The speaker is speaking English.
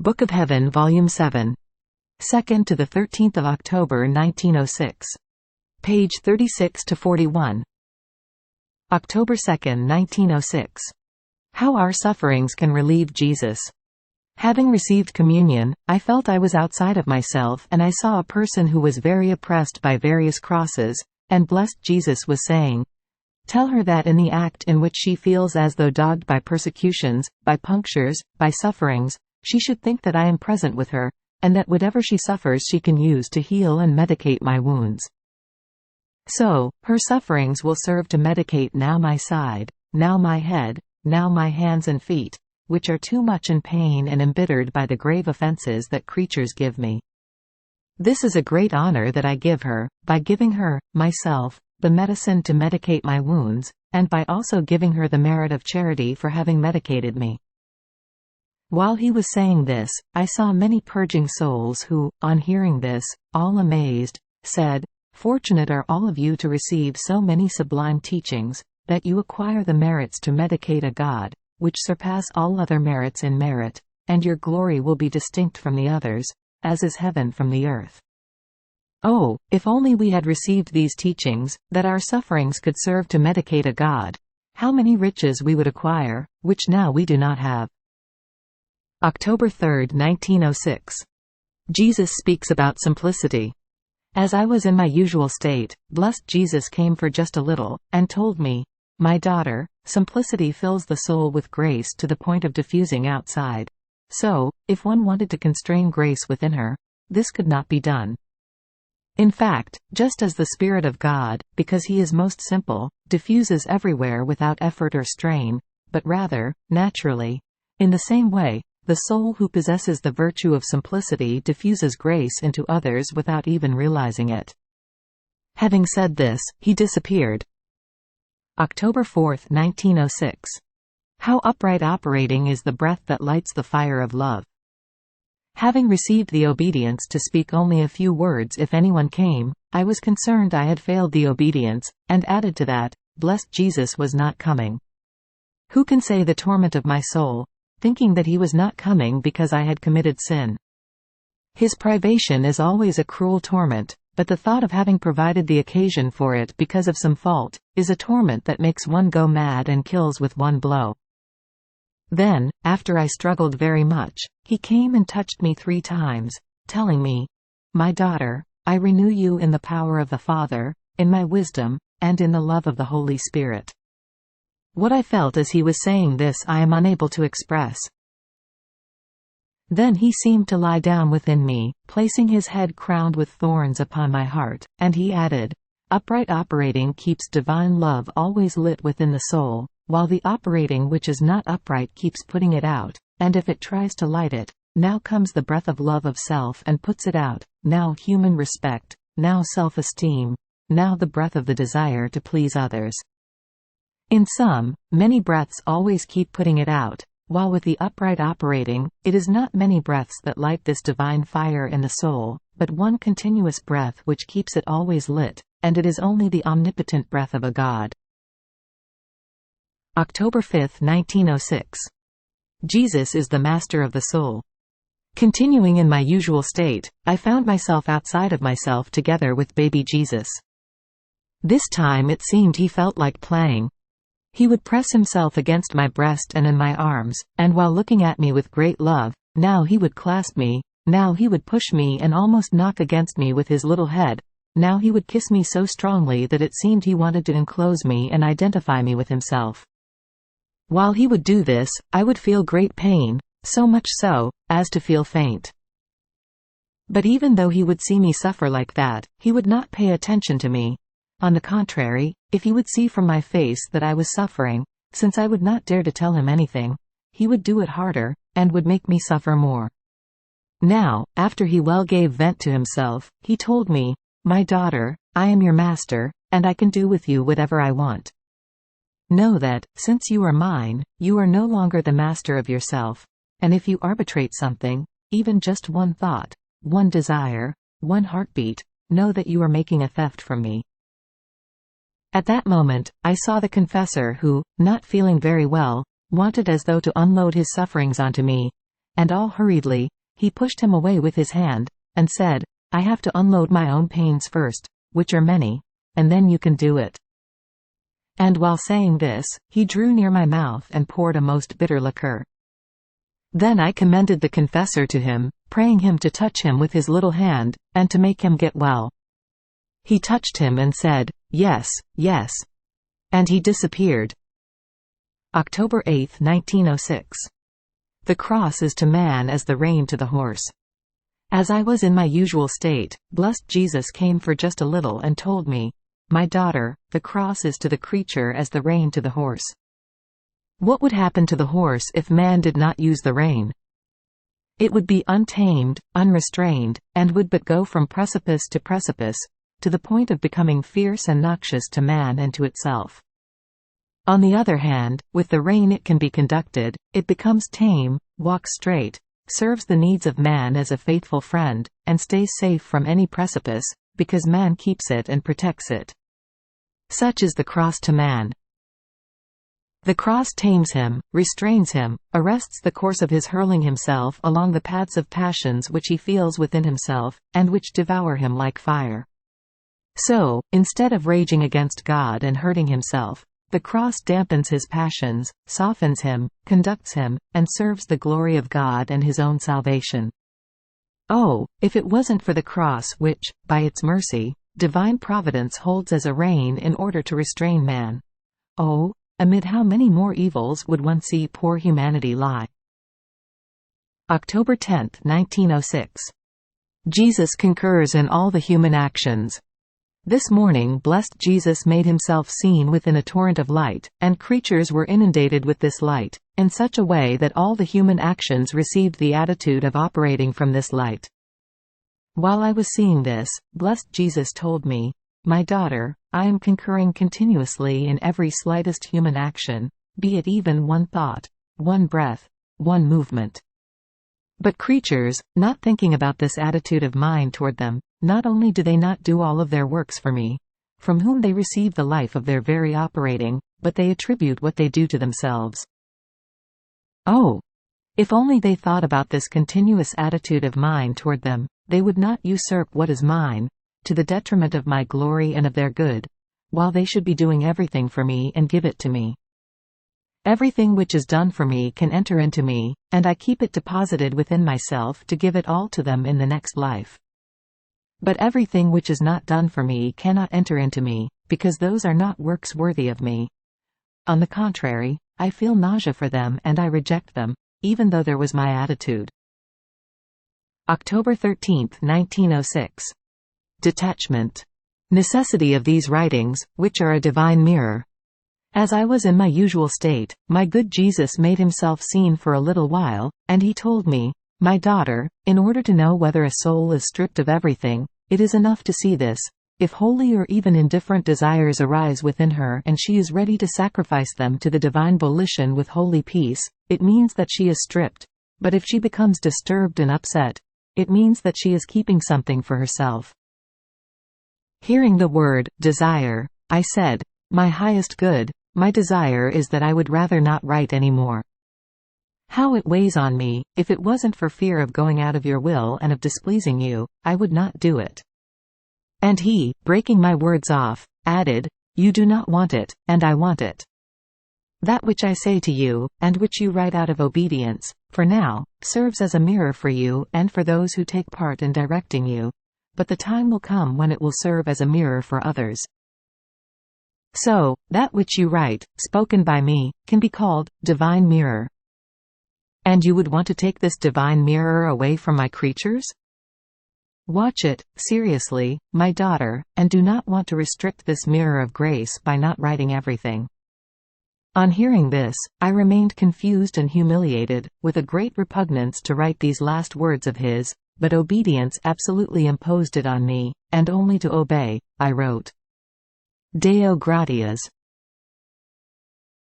Book of Heaven, Volume 7. 2nd to the 13th of October 1906. Page 36 to 41. October 2, 1906. How our sufferings can relieve Jesus. Having received communion, I felt I was outside of myself, and I saw a person who was very oppressed by various crosses, and blessed Jesus was saying, "Tell her that in the act in which she feels as though dogged by persecutions, by punctures, by sufferings, she should think that I am present with her, and that whatever she suffers she can use to heal and medicate my wounds. So, her sufferings will serve to medicate now my side, now my head, now my hands and feet, which are too much in pain and embittered by the grave offenses that creatures give me. This is a great honor that I give her, by giving her, myself, the medicine to medicate my wounds, and by also giving her the merit of charity for having medicated me." While he was saying this, I saw many purging souls who, on hearing this, all amazed, said, "Fortunate are all of you to receive so many sublime teachings, that you acquire the merits to medicate a God, which surpass all other merits in merit, and your glory will be distinct from the others, as is heaven from the earth. Oh, if only we had received these teachings, that our sufferings could serve to medicate a God, how many riches we would acquire, which now we do not have." October 3, 1906. Jesus speaks about simplicity. As I was in my usual state, blessed Jesus came for just a little, and told me, "My daughter, simplicity fills the soul with grace to the point of diffusing outside. So, if one wanted to constrain grace within her, this could not be done. In fact, just as the Spirit of God, because He is most simple, diffuses everywhere without effort or strain, but rather, naturally, in the same way, the soul who possesses the virtue of simplicity diffuses grace into others without even realizing it." Having said this, he disappeared. October 4, 1906. How upright operating is the breath that lights the fire of love. Having received the obedience to speak only a few words if anyone came, I was concerned I had failed the obedience, and added to that, blessed Jesus was not coming. Who can say the torment of my soul, thinking that he was not coming because I had committed sin? His privation is always a cruel torment, but the thought of having provided the occasion for it because of some fault, is a torment that makes one go mad and kills with one blow. Then, after I struggled very much, he came and touched me 3 times, telling me, "My daughter, I renew you in the power of the Father, in my wisdom, and in the love of the Holy Spirit." What I felt as he was saying this I am unable to express. Then he seemed to lie down within me, placing his head crowned with thorns upon my heart, and he added, "Upright operating keeps divine love always lit within the soul, while the operating which is not upright keeps putting it out, and if it tries to light it, now comes the breath of love of self and puts it out, now human respect, now self-esteem, now the breath of the desire to please others. In sum, many breaths always keep putting it out, while with the upright operating, it is not many breaths that light this divine fire in the soul, but one continuous breath which keeps it always lit, and it is only the omnipotent breath of a God." October 5, 1906. Jesus is the master of the soul. Continuing in my usual state, I found myself outside of myself together with baby Jesus. This time it seemed he felt like playing. He would press himself against my breast and in my arms, and while looking at me with great love, now he would clasp me, now he would push me and almost knock against me with his little head, now he would kiss me so strongly that it seemed he wanted to enclose me and identify me with himself. While he would do this, I would feel great pain, so much so, as to feel faint. But even though he would see me suffer like that, he would not pay attention to me. On the contrary, if he would see from my face that I was suffering, since I would not dare to tell him anything, he would do it harder, and would make me suffer more. Now, after he well gave vent to himself, he told me, "My daughter, I am your master, and I can do with you whatever I want. Know that, since you are mine, you are no longer the master of yourself, and if you arbitrate something, even just one thought, one desire, one heartbeat, know that you are making a theft from me." At that moment, I saw the confessor who, not feeling very well, wanted as though to unload his sufferings onto me, and all hurriedly, He pushed him away with his hand, and said, "I have to unload my own pains first, which are many, and then you can do it." And while saying this, he drew near my mouth and poured a most bitter liquor. Then I commended the confessor to him, praying him to touch him with his little hand, and to make him get well. He touched him and said, "Yes, yes." And he disappeared. October 8, 1906. The cross is to man as the rein to the horse. As I was in my usual state, blessed Jesus came for just a little and told me, "My daughter, the cross is to the creature as the rein to the horse." What would happen to the horse if man did not use the rein? It would be untamed, unrestrained, and would but go from precipice, to the point of becoming fierce and noxious to man and to itself. On the other hand, with the rein it can be conducted, it becomes tame, walks straight, serves the needs of man as a faithful friend, and stays safe from any precipice, because man keeps it and protects it. Such is the cross to man. The cross tames him, restrains him, arrests the course of his hurling himself along the paths of passions which he feels within himself, and which devour him like fire. So, instead of raging against God and hurting himself, the cross dampens his passions, softens him, conducts him, and serves the glory of God and his own salvation. Oh, if it wasn't for the cross which, by its mercy, divine providence holds as a rein in order to restrain man. Oh, amid how many more evils would one see poor humanity lie. October 10, 1906. Jesus concurs in all the human actions. This morning blessed Jesus made himself seen within a torrent of light, and creatures were inundated with this light, in such a way that all the human actions received the attitude of operating from this light. While I was seeing this, blessed Jesus told me, "My daughter, I am concurring continuously in every slightest human action, be it even one thought, one breath, one movement." But creatures, not thinking about this attitude of mine toward them, not only do they not do all of their works for me, from whom they receive the life of their very operating, but they attribute what they do to themselves. Oh! If only they thought about this continuous attitude of mine toward them, they would not usurp what is mine, to the detriment of my glory and of their good, while they should be doing everything for me and give it to me. Everything which is done for me can enter into me, and I keep it deposited within myself to give it all to them in the next life. But everything which is not done for me cannot enter into me, because those are not works worthy of me. On the contrary, I feel nausea for them and I reject them, even though there was my attitude. October 13, 1906. Detachment. Necessity of these writings, which are a divine mirror. As I was in my usual state, my good Jesus made himself seen for a little while, and he told me, "My daughter, in order to know whether a soul is stripped of everything, it is enough to see this. If holy or even indifferent desires arise within her and she is ready to sacrifice them to the divine volition with holy peace, it means that she is stripped. But if she becomes disturbed and upset, it means that she is keeping something for herself." Hearing the word, desire, I said, "My highest good, my desire is that I would rather not write any more. How it weighs on me, if it wasn't for fear of going out of your will and of displeasing you, I would not do it." And he, breaking my words off, added, "You do not want it, and I want it. That which I say to you, and which you write out of obedience, for now, serves as a mirror for you and for those who take part in directing you, but the time will come when it will serve as a mirror for others. So, that which you write, spoken by me, can be called, divine mirror. And you would want to take this divine mirror away from my creatures? Watch it, seriously, my daughter, and do not want to restrict this mirror of grace by not writing everything." On hearing this, I remained confused and humiliated, with a great repugnance to write these last words of his, but obedience absolutely imposed it on me, and only to obey, I wrote. Deo gratias.